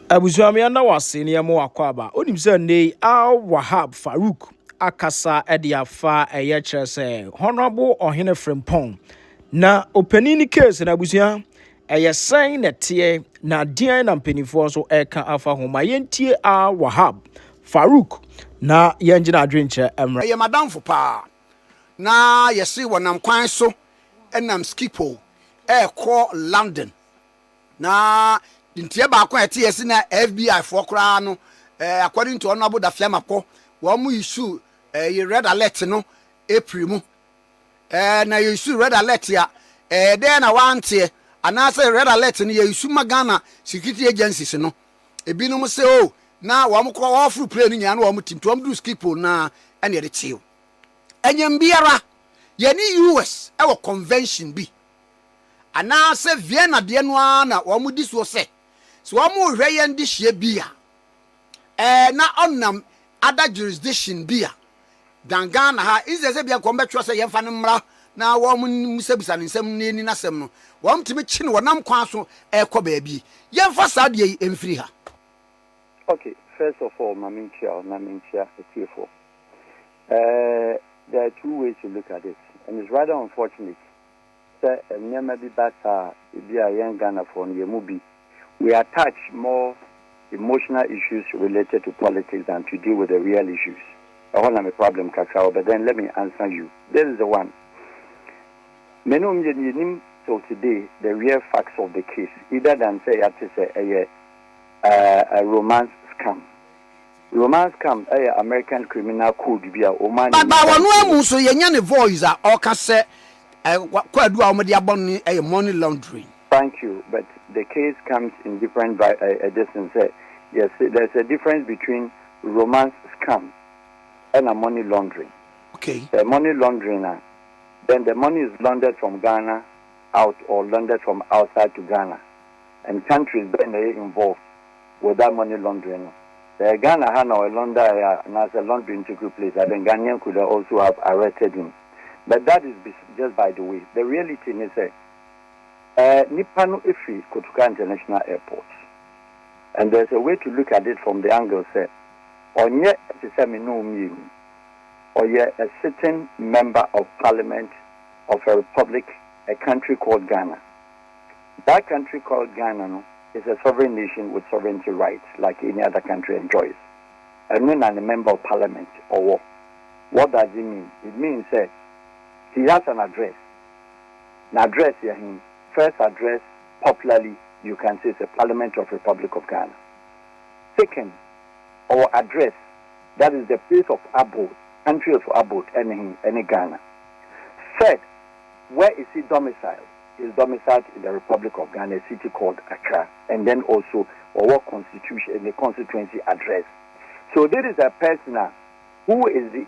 Abuzuami anda wase ne mo akwaba onim se ne Al-Wahab Farouk akasa ede afa eye kire se honorable Ohene Frimpong na opanini case na abusua eye sign na tie na dian na mpanifo so eka afa homa yentie Al-Wahab Farouk na yenjina adwenche emra eye madam fo pa na yesi wonam kwan so enam skipo ko London na ntie ba kwa ete yesi na FBI for kra no according to honorable Dafiamapo wo mu issue ye red alert no April mu na ye issue red alert ya dey na wante anase red alert no ye issue magana security agencies no ebinom se o na wo mu ko offer plane nya na wo mu tim to do skipo na ene de chiw enyem biara ye ni US e wo convention bi anase Vienna de no na wo mu di so se so wo mu hwe ye ndi hye bia na onam other jurisdiction bia dangana ha izese bia ko mbetwe se ye mfa ne mra na wo mu musabusa ne nsem ne ni nasem no wo mtimi chi ne wonam kwan so ko baabi ye mfa sa de emfiri ha. Okay, first of all, Maminchia, Etiefo. There are two ways to look at it, and it's rather unfortunate. Sir, never be better if you are young Ghana for Yemubi. We attach more emotional issues related to politics than to deal with the real issues. I want a problem, Kakao, but then let me answer you. This is the one. So today, the real facts of the case, either than say a romance scam. Romance scam, American criminal code be a woman. But one way, so your voice are all say, quite do our money laundering. Thank you, but the case comes in different distance. Yes, there's a difference between romance scam and a money laundering. Okay. The money laundering, then the money is laundered from Ghana out or laundered from outside to Ghana, and countries then they involved with that money laundering. The Ghana had no launder and as a laundering took place, I think Ghanaian could also have arrested him. But that is just by the way. The reality is Nipano Ifri Kotuka International Airport. And there's a way to look at it from the angle say, or yet or yet a sitting member of parliament of a republic, a country called Ghana. That country called Ghana is a sovereign nation with sovereignty rights like any other country enjoys. And when I'm a member of parliament or what? What does it mean? It means that he has an address. An address here, him first address popularly you can say it's the Parliament of Republic of Ghana. Second, our address, that is the place of abode, country of abode, any Ghana. Third, where is he domiciled? Is domiciled in the Republic of Ghana, a city called Accra, and then also our constitution, the constituency address. So there is a person who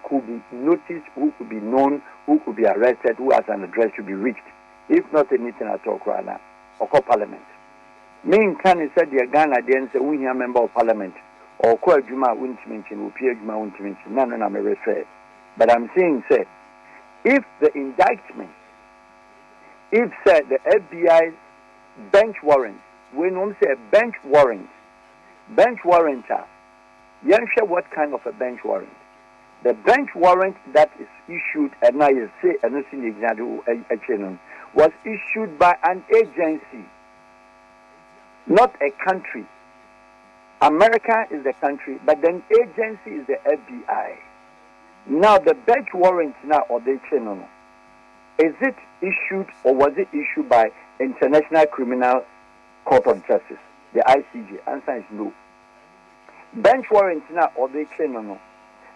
could be noticed, who could be known, who could be arrested, who has an address to be reached, if not anything at all, or Parliament. Main can said the Ghana then say we are member of Parliament or Kwa Juma won't mention, or Pierre Juma won't mention, none of them are referred. But I'm saying, say, if the indictment, if said the FBI bench warrant, when we say bench warrant, you sure what kind of a bench warrant? The bench warrant that is issued, and I say, was issued by an agency, not a country. America is the country, but then agency is the FBI. Now the bench warrant now, or the channel. Is it issued or was it issued by International Criminal Court of Justice, the ICJ? Answer is no. Bench warrant now or the channel.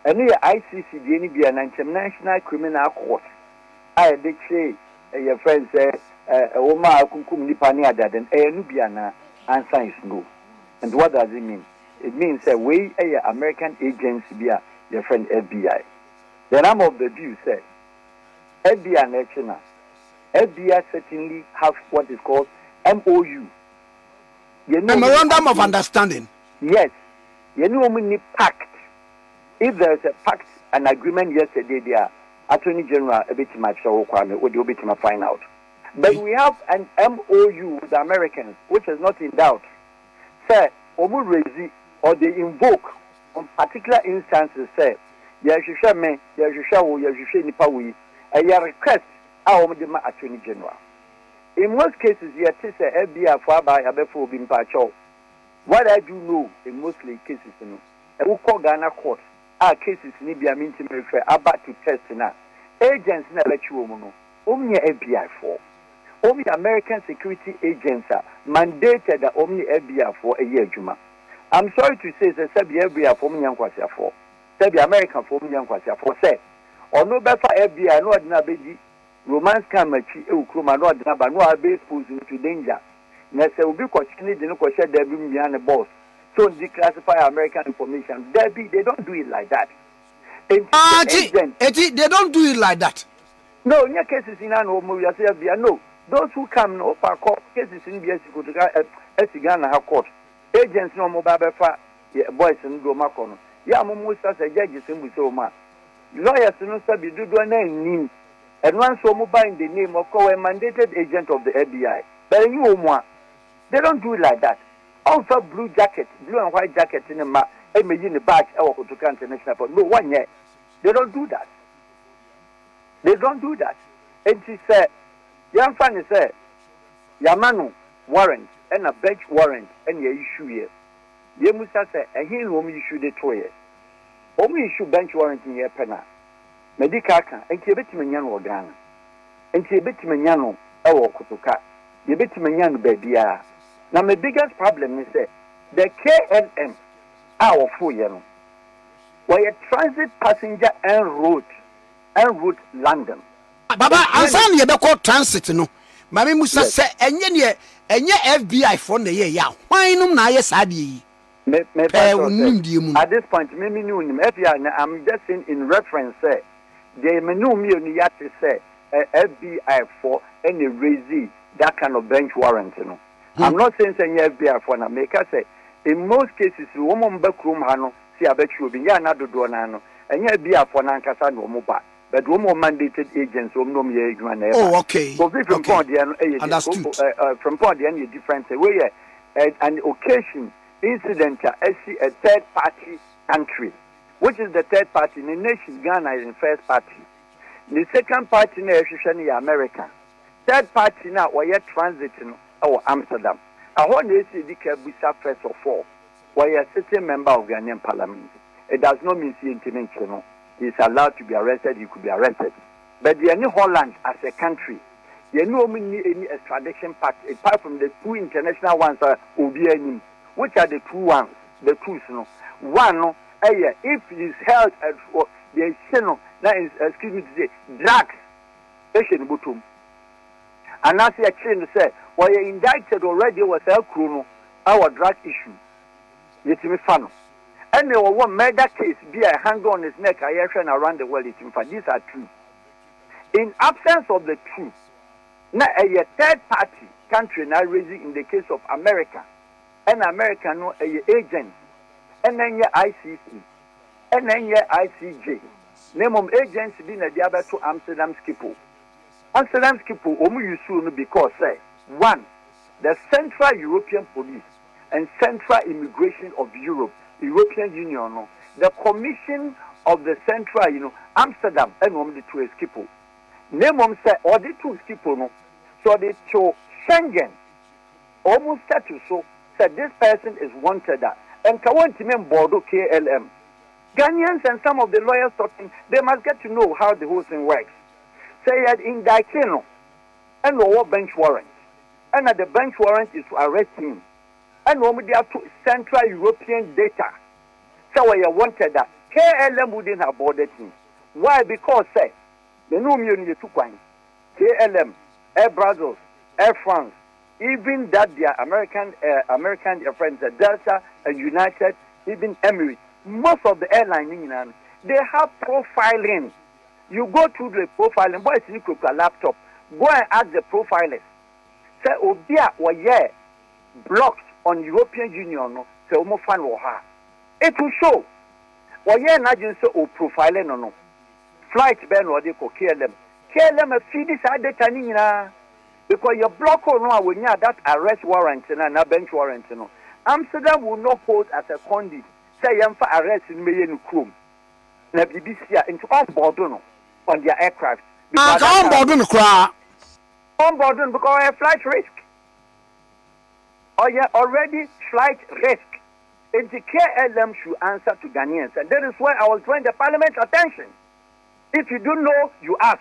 And the ICC, the International Criminal Court. I did say, your friend said, Oma Kunkum Nipania that and Nubiana. Answer is no. And what does it mean? It means that we American agency be your friend FBI. The number of the view said FBI national. FBI certainly have what is called MOU. Memorandum of Understanding. Yes. You know we pact. If there is a pact, an agreement yesterday, there Attorney General a bit much so what you bit find out. But we have an MOU with the Americans, which is not in doubt. Sir, omu raise or they invoke on particular instances say yehwehwe me yehwehwe wo yehwehwe nipa wo a request omu de ma attorney general. In most cases yet say FBI for by abefo bi mpacho. What I do know in mostly cases no e wo call Ghana court cases ni bia minti me refer about to test na agents na let you no omni FBI for omni American security agents are mandated that omni FBI for a year juma. I'm sorry to say that sabi FBI for omni yankwasa for sabi American for omni yankwasa for say or no better FBI no adina bedi romance kamachi e ukroma no adina ba no abe expose to danger na say obi kwachini de no kwashe there be me and the boss so declassify American information. They don't do it like that. They don't do it like that. No, in your cases in an no. Those who come no court cases in the Ghana court. Agents no mobile boys and go macono. Yamusa say judges in Busoma. Lawyers no sabi do name and one so mobile in the name of a mandated agent of the FBI. But they don't do it like that. Also blue jacket, blue and white jacket in the in the badge or to international but no one yet. They don't do that. They don't do that. And she said, young fan said, Yamanu warrant and a bench warrant and your issue here. Yemusa said, and he whom issue the 2 years. Only issue bench warrant in your penna. Medicaka and Kibitiman or Ghana. And Kibitiman or Kutuka. Yebitiman baby. Now, my biggest problem is that the KLM, our full year, were a transit passenger en route London. Baba, I'm saying you call transit, no. Mammy Musa said, and yet, FBI for the year. Why no, na yes, Adi? At this point, maybe knew him. I'm just saying in reference, say, they may know me on the yacht say, FBI for any raise that kind of bench warrant, you know. I'm not saying FBI for an America say in most cases woman backroom hano see a bet you be na do nano and FBI for Nankasa no mobile but woman mandated agents no me oh okay so from point the from point the any different way an occasion incident a third party country which is the third party in the nation Ghana is the first party the second party is America third party now where transit Amsterdam. I want to say the first of all, why a sitting member of Ghanaian Parliament. It does not mean he is allowed to be arrested, he could be arrested. But the New Holland as a country, you know any extradition pact apart from the two international ones which are the two ones, the two one if he is held at the excuse me to say drugs, and as I change say why indicted already was a chrono our drug issue. Yet me fan. And there was one murder case be a hang on his neck around the world. These are true. In absence of the truth, now a third party country now raising in the case of America, and America no agent, and then your ICC, and then your ICJ. Name of agents being a diabetes to Amsterdam Schiphol. Amsterdam Schiphol only you soon because say one, the Central European Police and Central Immigration of Europe, European Union, the Commission of the Central, Amsterdam, and the two Schiphol. Name them say or the two Schiphol no, so they show Schengen almost status so said this person is wanted that and Kawantimen Bordeaux KLM. Ghanaians and some of the lawyers talking, they must get to know how the whole thing works. Say that in Daikeno and no bench warrant. And the bench warrant is to arrest him. And they have to Central European data. So we wanted that KLM wouldn't have boarded him. Why? Because say the new unit took one. KLM, Air Brazil, Air France, even that their American friends, the Delta, United, even Emirates, most of the airlines, they have profiling. You go to the profiling, boys in a laptop, go and ask the profilers. Say, Obia or yeah, blocked on European Union, say, Omofan or her. It will show. Or yeah, not just so profiling or no. Flight ban or they could kill them. Kill them a feed this other tanina. Because your block or no, when you have that arrest warrant and a bench warrant, Amsterdam will not hold as a conduit. Say yam for arrest in Mayen Chrome. Na BBC into on board on their aircraft. On board no cry. On board because of flight risk. Or yeah, already flight risk. And the KLM should answer to Ghanaians. And that is why I was drawing the Parliament's attention. If you don't know, you ask.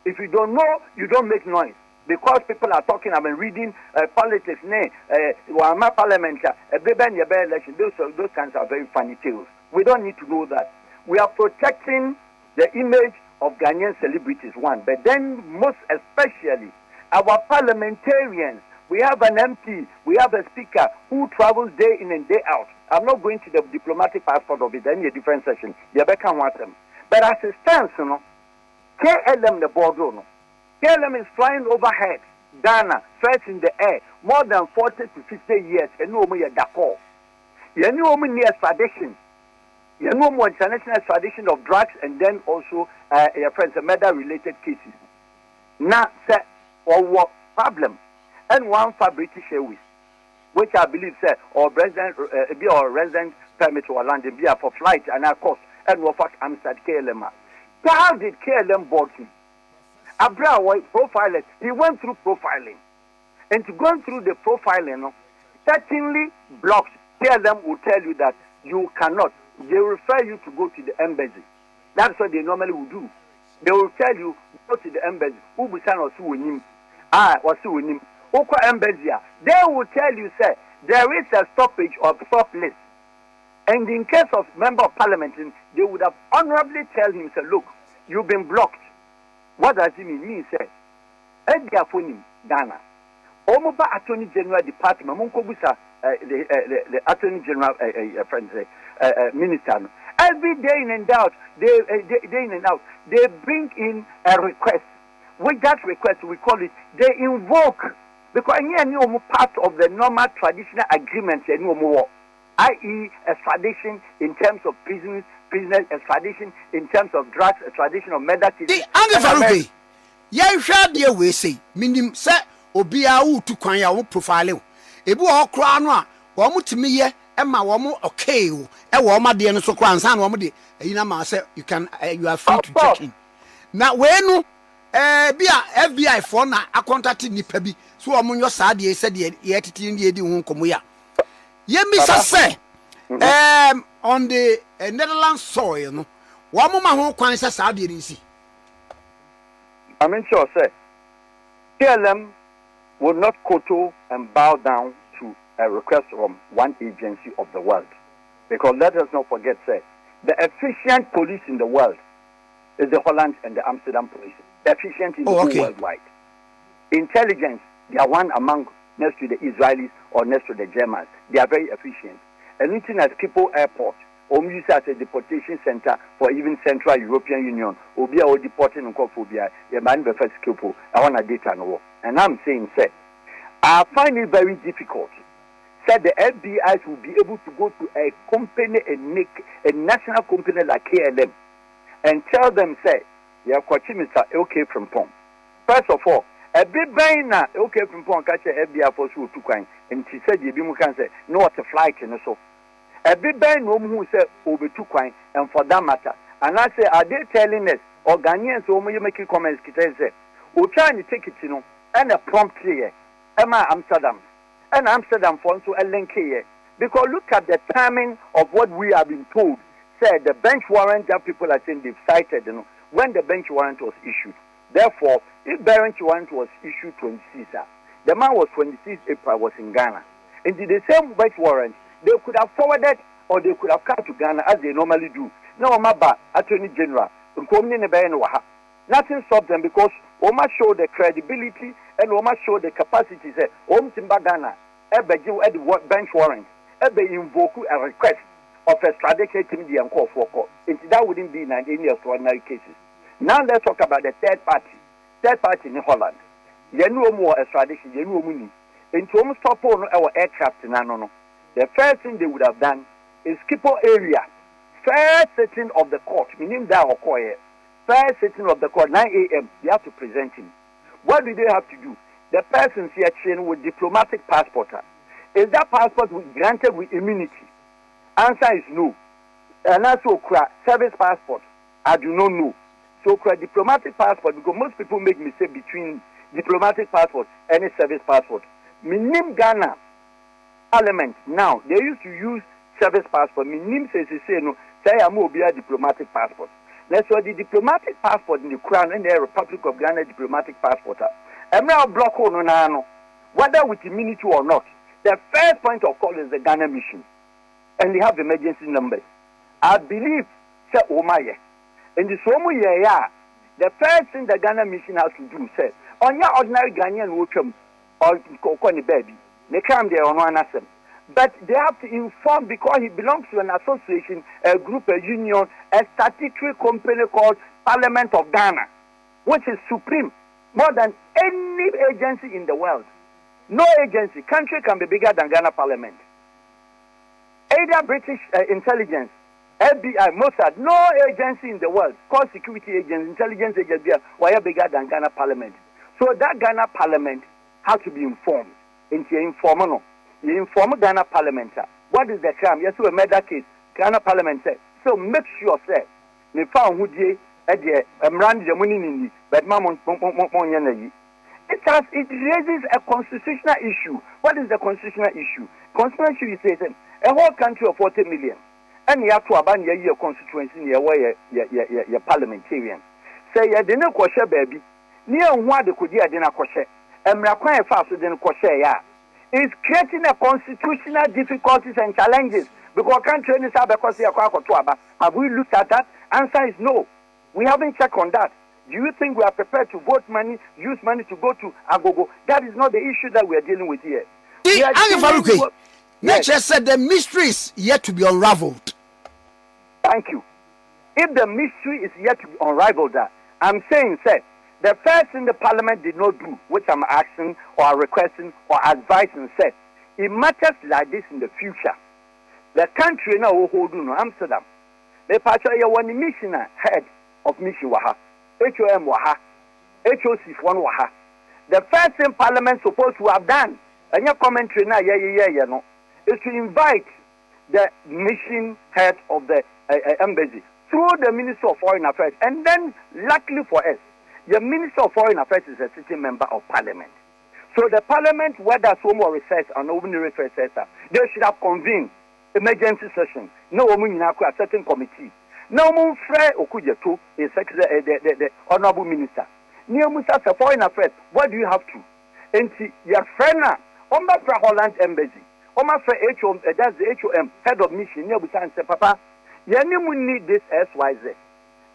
If you don't know, you don't make noise. Because people are talking, I've been reading politics, Parliamentary, election. Those kinds are very funny tales. We don't need to know that. We are protecting the image of Ghanaian celebrities, one. But then, most especially, our parliamentarians. We have an MP, we have a speaker who travels day in and day out. I'm not going to the diplomatic passport of it, then a different session. Yabeka want them. But as it stands, KLM the board, KLM is flying overhead, Ghana, first in the air, more than 40 to 50 years, and no more Dakar. You know more extradition. You know more international extradition of drugs and then also your friends, murder-related cases. Now, sir, or what problem? And one for British Airways, which I believe, sir, or resident permit or land be for flight and our cost, and what for Amsterdam KLM. How did KLM board him? Abra profiled, he went through profiling. And to go through the profiling, certainly blocks, KLM will tell you that you cannot. They refer you to go to the embassy. That's what they normally will do. They will tell you, go to the embassy. Who will sign or sue him? Or sue him. Embassy, they will tell you, sir, there is a stoppage of stop list. And in case of member of parliament, they would have honorably tell him, sir, look, you've been blocked. What does it mean? Mean, sir, Ediafonim, Ghana, Omoba Attorney General Department, Munkobusa, the Attorney General Minister, every day in and out, they bring in a request. With that request, we call it, they invoke. Because any part of the normal traditional agreements, i.e., extradition in terms of prisoners, extradition in terms of drugs, extradition of murder cases. Farouk, you shall dear we say, meaning, sir, Obia to Kwanya profile. Ebu all crown, one to me, Emma, one okay, a woman, the so crown, son, one day, you can, you are free to check in. Now, when be a FBI phone, I contacted Nipabi, so among your side, ye said, ye in the Eddie won't come here. Ye miss us say, on the Netherlands soil, one moment home quite a Saudi. I mean, sure, sir. KLM will not kowtow and bow down to a request from one agency of the world. Because let us not forget, sir, the efficient police in the world is the Holland and the Amsterdam police. Efficient in the whole worldwide. Intelligence, they are one among next to the Israelis or next to the Germans. They are very efficient. And looking at Schiphol Airport, use as a deportation center for even Central European Union, or be our deporting and phobia, a man before Schiphol, I want a data no. And I'm saying, sir, I find it very difficult. Said the FBI will be able to go to a company and make a national company like KLM and tell them, say, you are Mr. Ohene Frimpong. First of all, a bit bang now, Ohene Frimpong catch a FBI for two coin, and she said, you can say, no, it's a flight and so. A bit bang no who said, over 2 coin, and for that matter. And I say, are they telling us, or Ghanaians, or you making comments, say, we're trying to take it, and a prompt here, Emma Amsterdam, and Amsterdam for a link here. Because look at the timing of what we have been told. Said the bench warrant that people are saying they've cited, when the bench warrant was issued. Therefore, if bench warrant was issued 26, the man was 26 April, was in Ghana. And the same bench warrant, they could have forwarded or they could have come to Ghana as they normally do. No, Maba, Attorney General, nothing stopped them because Oma show the credibility and Oma show the capacity. Timba Ghana, the bench warrant, invoke a request of extradition to the uncalled for court. That wouldn't be in any extraordinary cases. Now let's talk about the third party. Third party in Holland. You know more extradition, you know money. In to almost stop on our aircraft in Anono. The first thing they would have done is Schiphol area. First sitting of the court, meaning that occur. First sitting of the court, 9 a.m., they have to present him. What do they have to do? The person's here chain with diplomatic passport. Is that passport granted with immunity? Answer is no. And also, service passport, I do not know. So, diplomatic passport, because most people make mistake between diplomatic passport and a service passport. Minim Ghana element now, they used to use service passport. Minim says no, say I'm a diplomatic passport. Let's say the diplomatic passport in the Crown and the Republic of Ghana diplomatic passport. I'm now block on whether with immunity or not. The first point of call is the Ghana mission, and they have emergency numbers. I believe, say Omaye, and the Somu yeah, the first thing the Ghana mission has to do, say, on your ordinary Ghanaian welcome or Kokoni baby, they come there on one assem. But they have to inform because he belongs to an association, a group, a union, a statutory company called Parliament of Ghana, which is supreme, more than any agency in the world. No agency, country can be bigger than Ghana Parliament. Either British intelligence, FBI, Mossad, no agency in the world, called security agency, intelligence agency, were bigger than Ghana Parliament. So that Ghana Parliament has to be informed. Into informal, you inform Ghana Parliament. What is the crime? Yes, we made that case. Ghana Parliament said. So make sure, sir, they found who they ran the money in the but it raises a constitutional issue. What is the constitutional issue? Constitutional issue is a whole country of 40 million. And you have to abandon your constituency in your parliamentarian. Say, you didn't question, baby. Near what they could hear, dinner question. And Mrakwan fast didn't question, yeah. It's creating a constitutional difficulties and challenges because country is because have we looked at that? Answer is no. We haven't checked on that. Do you think we are prepared to vote money, use money to go to Agogo? That is not the issue that we are dealing with here. Nature said the mystery is yet to be unraveled. Thank you. If the mystery is yet to be unraveled, I'm saying, sir, the first thing the parliament did not do, which I'm asking or requesting or advising, said, it matters like this in the future. The country now will hold on Amsterdam. The party one missioner head of mission waha, HOM waha, HOC one waha. The first thing parliament supposed to have done, and your commentary now, is to invite the mission head of the embassy through the Minister of Foreign Affairs, and then luckily for us, the Minister of Foreign Affairs is a sitting member of Parliament. So the Parliament, whether some more research and ordinary research, they should have convened emergency session. No woman in a certain committee. No one Fred Okujeto is the Honorable Minister. Near Musa Foreign Affairs, what do you have to? And your friend, Omba fra Holland Embassy, Oma fra HOM, that's the HOM, head of mission, near Busan, say, Papa, you need this SYZ.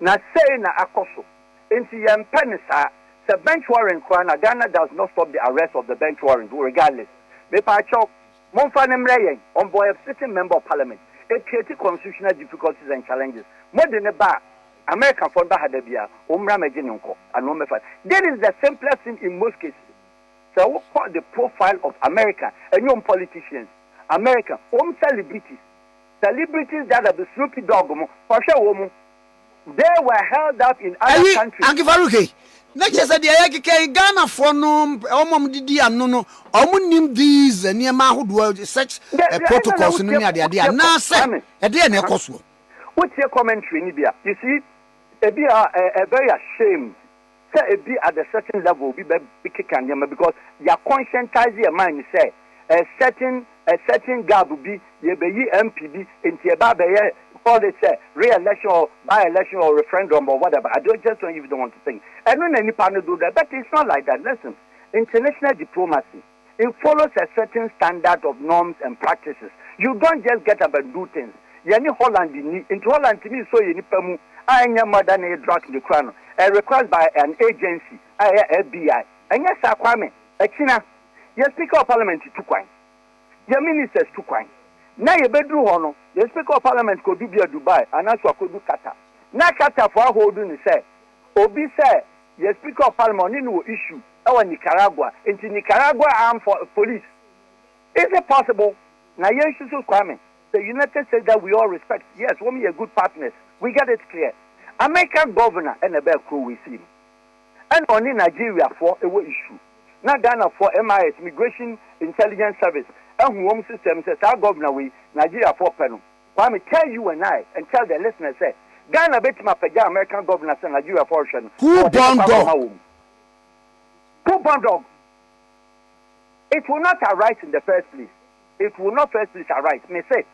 Now say na akoso. Into your penisa, the bench warrant, Ghana does not stop the arrest of the bench warrant, regardless. Mepacho, Monfanem on boy of sitting member of Parliament. It created constitutional difficulties and challenges. More than a bar, American founder had a beer, Umra Majinunko, and Omefa. That is the simplest thing in most cases. So, what call the profile of America and young politicians? America, celebrities that are the Snoopy Dog, for sure, they were held up in other countries. Farouk, not just at the Ghana for no, Didi and no, Omunim these and near Mahood such protocols in the idea. Now, Sam, a dear Necosu. What's your commentary, Nibia? You see, a very ashamed. Say, be at a certain level, be because you are conscientizing your mind, say, a certain gap will be ye MPB into a baby. Call it re-election or by-election or referendum or whatever. I don't even want to think. I don't know any partner do that, but it's not like that. Listen, international diplomacy, it follows a certain standard of norms and practices. You don't just get up and do things. Yani Holland into Holland to me so you need pemu. I am more than a drug in the crown. A request by an agency, FBI. And yes, I Kwame, a China. Your Speaker of Parliament to Kwame. Your ministers to Kwame. Now you bedroom hono, the Speaker of Parliament could do Dubai, and also could do Qatar. Now Qatar for holding say, Obi say, the Speaker of Parliament no issue our Nicaragua, into Nicaragua armed for police. Is it possible? Now you should Kwame. The United States that we all respect. Yes, we are good partners. We get it clear. American governor and a bad crew we see. And only Nigeria for a issue. Not Ghana for MIS, Migration Intelligence Service. and home system says our governor we Nigeria for penal. Kwame, tell you and I and tell the listeners say Ghana bet my pega American governors and Nigeria portion. Who born dog? Who born dog? It will not arise in the first place. It will not first place arise. May say,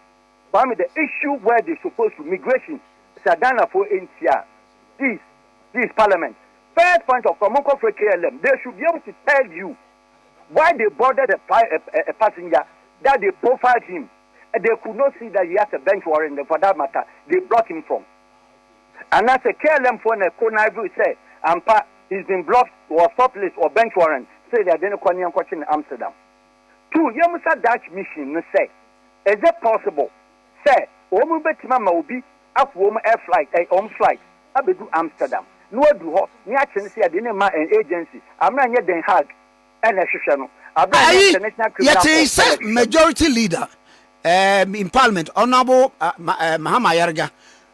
Kwame, the issue where they supposed to migration, Ghana for NCR, this parliament. First point of Komoko for KLM, they should be able to tell you why they boarded a passenger that they profiled him. And they could not see that he has a bench warrant, and for that matter, they brought him from. And as a KLM phone, a Konaivu said, Ampa, he's been blocked or stopless or bench warrant, say they didn't question in Amsterdam. Two, Yamusa Dutch mission, say, is it possible? Say, Omu Betimama will be up woman air flight, a home flight, I be do Amsterdam. No do hot, near Chelsea, I didn't mind an agency. I'm not yet Den Haag, and a Shushano. Yet he majority leader in Parliament, Honorable Mahama Yarga,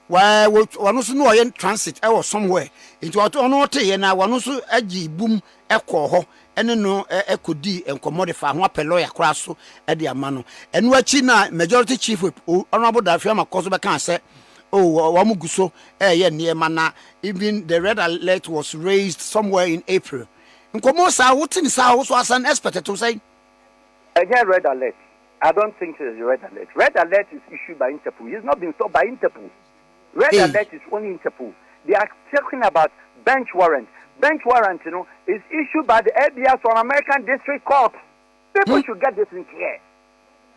where one also know in transit or somewhere. It was on what and I want also a boom echo and no echo D and commodify one per lawyer crasso at the amano. And what China majority chief with Honorable Dafiama Kosoba can say, oh, Wamuguso, near Mana, even the red alert was raised somewhere in April. And Komosa, what in South was an expert to say? Again, red alert. I don't think it is a red alert. Red alert is issued by Interpol. It's not been stopped by Interpol. Red alert is only Interpol. They are talking about bench warrant. Bench warrant, is issued by the FBI from American District Court. People should get this in clear.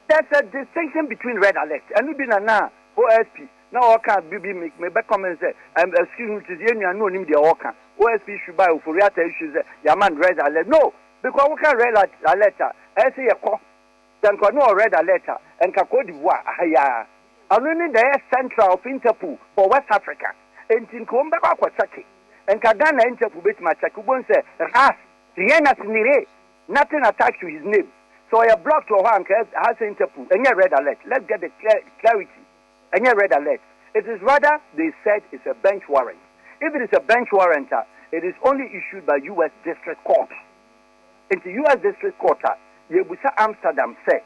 There's a distinction between red alert and we've been now OSP. Now I can't be me back come and say, excuse me, to the union, no name the Oka. OSP should buy for real issues, Yaman red alert. No, because we can read a letter. I say a call. Then can no read a letter and can Cote d'Ivoire. And only the central of Interpol for West Africa. And in Kumba Kwachaki. And Kagana Interpol bit my Chakubon say, Ras, Rienas Nire, nothing attached to his name. So I blocked to one has Interpol and you red alert. Let's get the clarity. And you red alert. It is rather, they said it's a bench warrant. If it is a bench warrant, it is only issued by U.S. District Court. In the U.S. District Court, Yebusa Amsterdam said,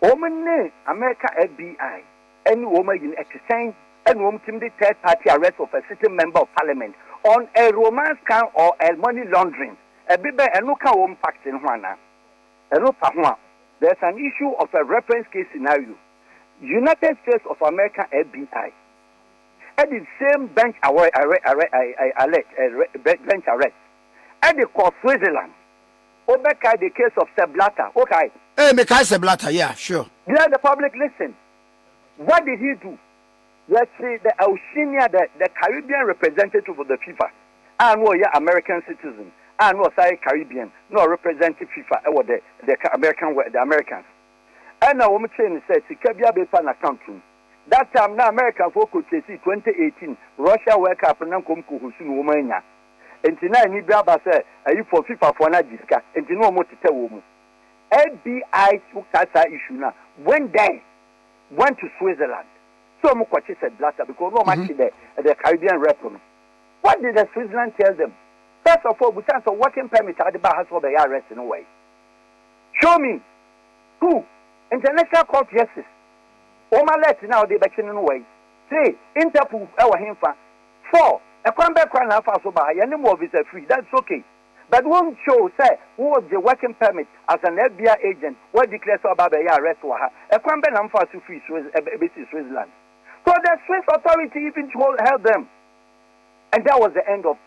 Omene America FBI, any woman in exchange, and woman the third party arrest of a sitting member of parliament on a romance count or a money laundering. A bibe and look at home facts in Juana. There's an issue of a reference case scenario. United States of America FBI. At the same bench bench arrest. At the court Switzerland. Obeka the case of Seblata. Okay. Hey, Mekai Seblata, yeah, sure. Let the public listen. What did he do? Let's say the Oceania, the Caribbean representative of the FIFA. I know you're American citizen. I know say Caribbean, no representative FIFA or the Americans. And now woman says Sikabia be pan account. That time now American focus 2018 Russia World Cup and Kumku Husun Womania. And tonight ni Baba say are you for FIFA for na discuss and you know what to tell woman. FBI Ukasa issue now when they went to Switzerland. So Mukwachi said blaster because no match the Caribbean rep. What did the Switzerland tell them? First of all, we sent a working permit at the Bahas for the arrest in a way. Show me who International Court Justice. Oma let now they back in a way. 3. Interpol our himfa. 4. A crumble crown half so by any more visa free. That's okay. But one show say who was the working permit as an FBI agent what declares about the arrest for her. A crumble and fast free Switzerland. So the Swiss authority even held them. And that was the end of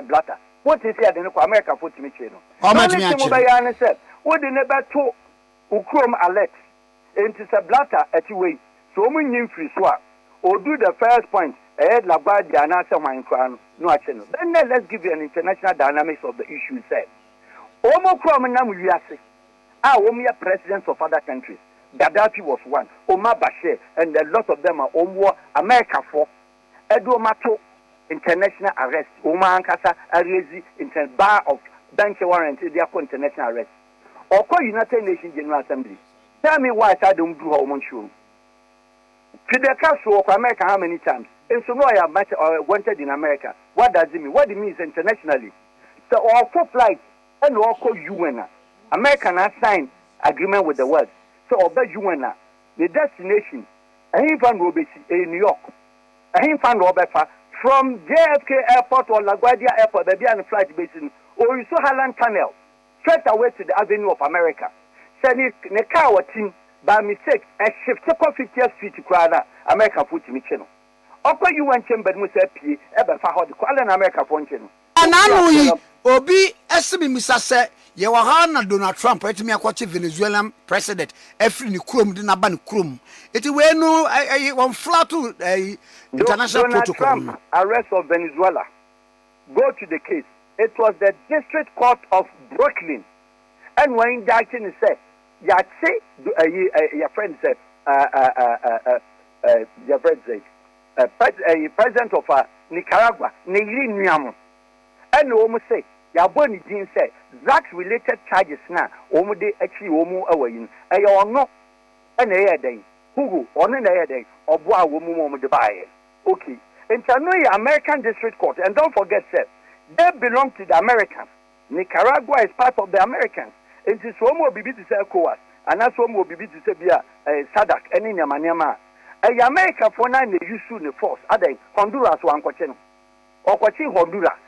Blatter. What is here? The America for Timichino. Only thing said, what the never to Ukrom alert into Blatter at your way. So many new free swap or do the first point. Ahead Labadia and answer my crown. No action. Then let's give you an international dynamics of the issue. Said Omo Krom and Namuyasi. Omia presidents of other countries. Gaddafi was one. Omar Bashir and a lot of them are Omo America for Edo Mato. International arrest. Omar Ankasa Arezi in bar of bench warrant. They are international arrest. Or call United Nations General Assembly. Tell me why I don't do how much show. Could the castle of America how many times? And so no, I have wanted in America. What does it mean? What it means internationally? So all 4 flights and all call UN. American has signed agreement with the world. So obe UN the destination any fan will be in New York. Any fan will be from JFK Airport or LaGuardia Airport, there be on the flight basin, or you saw Highland Tunnel, straight away to the Avenue of America. Send it in a car or team by mistake and shift to 50th Street to Crowder, America Foot Channel. Upper UN chamber must appear ever for the Kuala America Fontaine. And I know Obi Esimi Misa said, Yawahana Donald Trump, let me watch Venezuelan president, every Krum, the Naban Krum. It will no one flat to international Donald protocol. Trump, arrest of Venezuela. Go to the case. It was the District Court of Brooklyn. And when Jackson said, your friend said, your friend said, president of Nicaragua, Neyri and almost say, Yaboni Dean said, that related charges now, almost actually almost away in a no, an air day, who on an air day, or boa woman the buyer. Okay. And Chanoy American District Court, and don't forget, sir, they belong to the Americans. Nicaragua is part of the Americans. It is one more BB to say COAS, and that's one more BB to say Sadak, and in Yamaniama. A America for 9 use the force, other Honduras one question, or Quachi Honduras.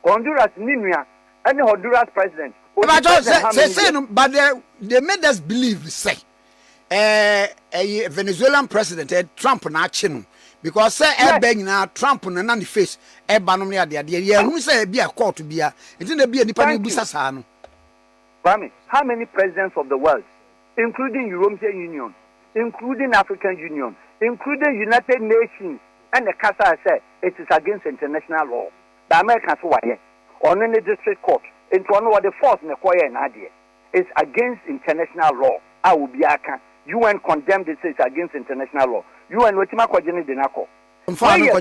Honduras Nimia and the Honduras president. But they made us believe, say, a Venezuelan president, Trump, not Chino, because say, now Trump on the face, a banomia, the who say be a court to be a, it didn't be any Bisasano. How many presidents of the world, including European Union, including African Union, including United Nations, and the Casa said it is against international law? The Americans who are here, on any district court, into one of the force in the choir and idea. It's against international law. I will be a can. UN condemned this is against international law. UN with my quadrant in Nako. Special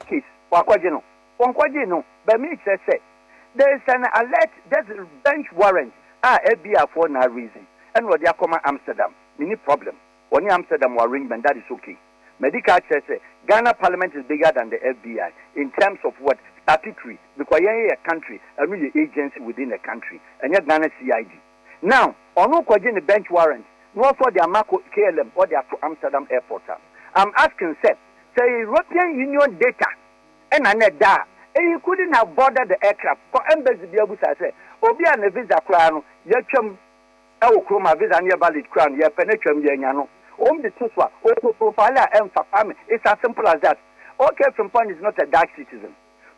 case for Quadrano. For Quadrano, but me say there is an alert, there's a bench warrant. FBI for no reason. And what they are coming Amsterdam. Many problem. Only Amsterdam or ring, that is okay. Medical says Ghana Parliament is bigger than the FBI in terms of what statutory, because you're a country, a really agency within a country, and you're Ghana CID. Now, on no question the bench warrant, no for the Amako KLM or the Amsterdam airport. I'm asking, say European Union data, and I net that, and you couldn't have boarded the aircraft for embassy be able to say, Obi and a visa crown, your chum, Chroma visa and your valid crown, your penetrum, Yano. The Tuswa, Opopala, and Fafami. It's as simple as that. Okay, Frimpong is not a Dutch citizen.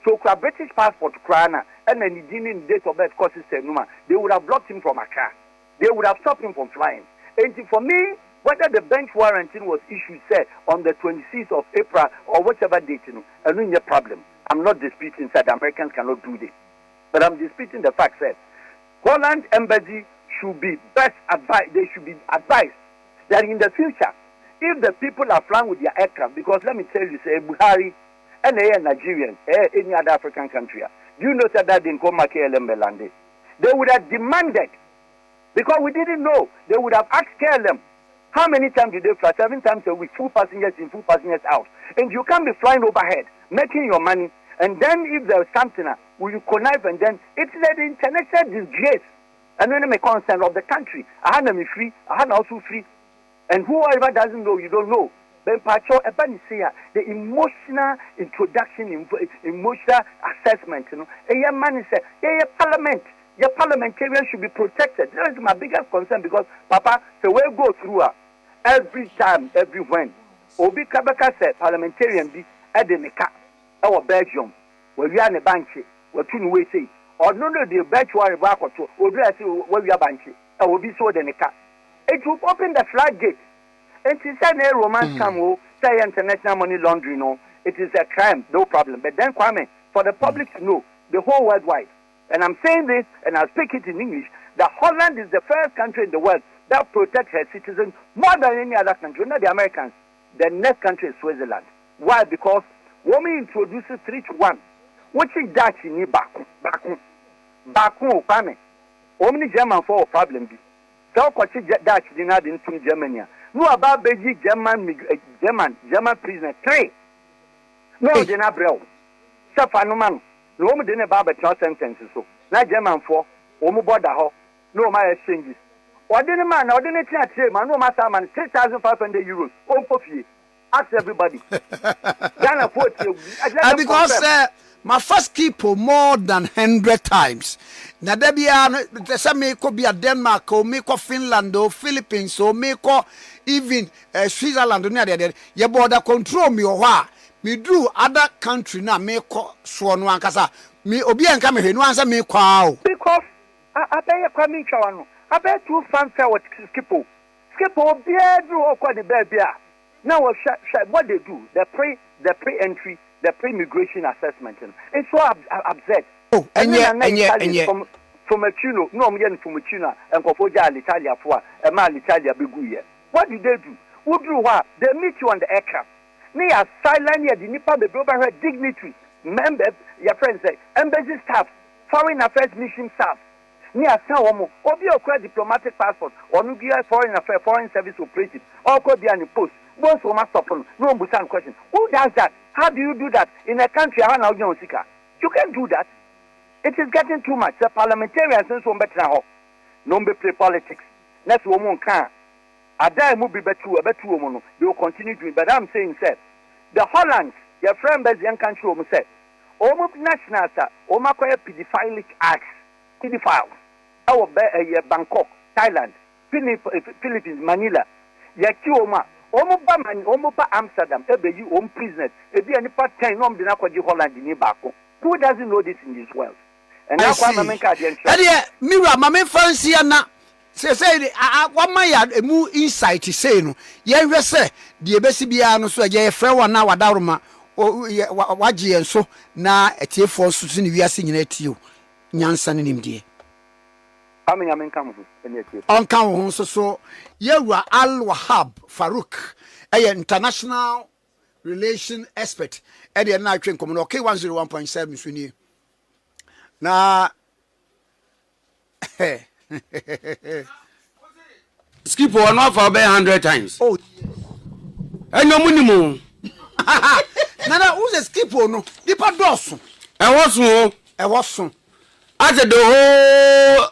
So, British passport, Krana, and then the date of birth courses, they would have blocked him from Accra. They would have stopped him from flying. And for me, whether the bench warranting was issued, say, on the 26th of April or whatever date, I don't have a problem. I'm not disputing that Americans cannot do this. But I'm disputing the fact that Holland embassy should be best advised. They should be advised that in the future, if the people are flying with their aircraft, because let me tell you, say Buhari and Nigerians, any other African country, do you know that didn't come KLM Belande? They would have demanded, because we didn't know, they would have asked KLM, how many times do they fly? 7 times a week, full passengers in, full passengers out. And you can't be flying overhead, making your money, and then if there's something, will you connive, and then it's an international disgrace. And then I'm a concern of the country. I had them free, I had also free. And whoever doesn't know, you don't know. Then Pacho, the emotional introduction, emotional assessment, and your man said, your parliament, your parliamentarians should be protected. That is my biggest concern because, Papa, the way go through every time, every when. Obi Kabaka said, parliamentarian be at the Nika, our Belgium, where we are in a bank, where two way say, or no, the bench war back or two, or where we are banking, I will be so the Nika. It will open the floodgate. And to say a romance come, say international money laundering, no, it is a crime, no problem. But then, Kwame, for the public to know, the whole worldwide, and I'm saying this, and I'll speak it in English, that Holland is the first country in the world that protects her citizens more than any other country, not the Americans. The next country is Switzerland. Why? Because when we introduce 3 to 1, which is Dutch in Baku, Kwame, only German for a problem. So, Dutch did in Germany. No about Beji German prisoner 3. No, they're not bro. Suffer no man. No one about the 12 sentences. So, not German 4. Omu border ho. No my exchanges. Ordinary man, ordinary man, no matter man, 6,500 euros. On coffee. Ask everybody. Ghana 40. Because my first keeper more than 100 times. Now there be me could be a Denmark or me Finland or Philippines or me even Switzerland. You border control me or what? Me do other country now me swan one kasa me obi en come here no answer me kwa. Because I pay a Kwame Chawano. I bet 2 fanfare with Skipo. Skipo be do okwa the baby. Now what they do, the pre-entry, the pre-migration assessment. It's so absurd. Oh, and yeah. From a tuno, no I'm from a tuna and Kofoja Italia for a man Italia Biguye. What did they do? Who do what? They meet you on the aircraft. Me as silent here, the Nipa the global dignity, members, your friends say, embassy staff, foreign affairs mission staff. Me as Sawomo, or be a diplomatic passport, or Nugia foreign affairs, foreign service operative, or could be on the post. Most will must stop on no Busan question. Who does that? How do you do that in a country around Sika? You can't do that. It is getting too much. The parliamentarians since one better now. No be play politics. Next woman can. A die will be better, a better woman. They will continue doing. But I'm saying, sir, the Hollands, your friend by the young country, woman said, almost national, sir, Omakoya pedophilic acts, pedophiles. Our Bangkok, Thailand, Philippines, Manila, Yakioma. Omoba Amsterdam, you own prisoners. If you any part time, no, Holland in Ibako. Who doesn't know this in this world? And now, Mira, my fancy na say, what my mu insight is saying. Yeah, say, the Bessibiano, so a fair one now, Daruma, or Waji and so now a tear for Susan, we are singing it to you. Nyansan in him, dear. On count so Farouk Al-Wahab Farouk, a international relation expert at the night train coming okay 101.7 Swini. Now skip one off for 100 times. Oh, and no minimum. Nana, who's a skip or no? The Padosso. I was so. I was so. I said the whole